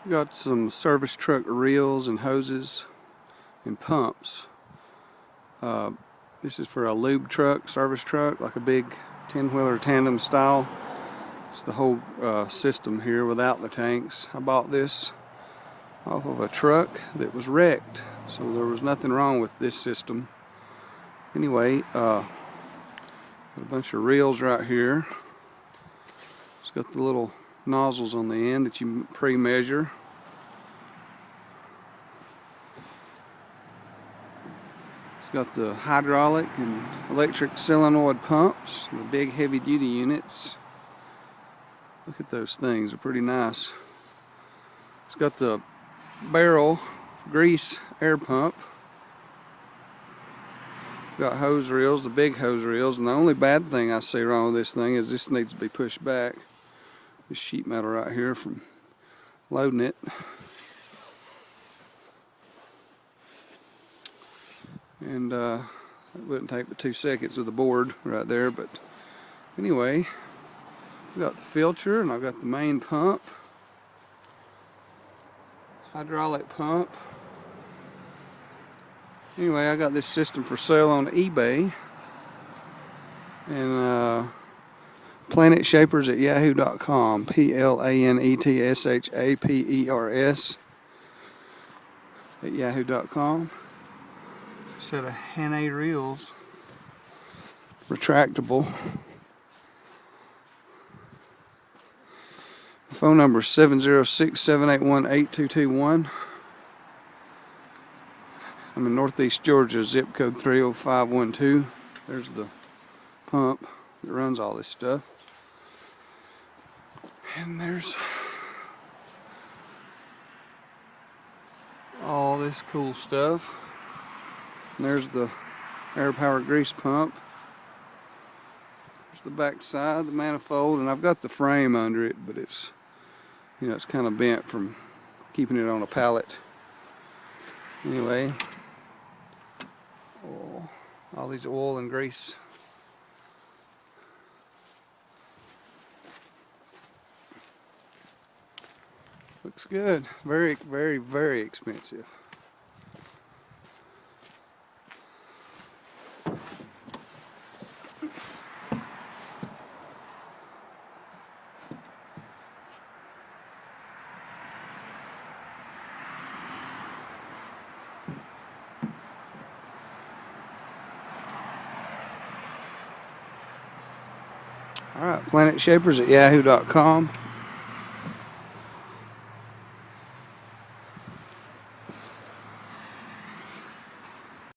Got some service truck reels and hoses and pumps. This is for a lube truck, service truck, like a big 10-wheeler tandem style. It's the whole system here without the tanks. I bought this off of a truck that was wrecked, so there was nothing wrong with this system. Anyway, got a bunch of reels right here. It's got the little nozzles on the end that you pre-measure. It's got the hydraulic and electric solenoid pumps, the big heavy duty units. Look at those things, they're pretty nice. It's got the barrel grease air pump. Got hose reels, the big hose reels, and the only bad thing I see wrong with this thing is this needs to be pushed back. This sheet metal right here from loading it. And it wouldn't take but 2 seconds with the board right there, but anyway, we got the filter and I've got the main pump, hydraulic pump. Anyway, I got this system for sale on eBay, and Planetshapers at yahoo.com. Planetshapers at yahoo.com. A set of Hannay reels, retractable. The phone number is 706-781-8221. I'm in Northeast Georgia, zip code 30512. There's the pump that runs all this stuff. And there's all this cool stuff. And there's the air power grease pump. There's the back side, the manifold, and I've got the frame under it, but it's, you know, it's kind of bent from keeping it on a pallet. Anyway, all these oil and grease. Looks good. Very, very, very expensive. Alright, Planetshapers at yahoo.com.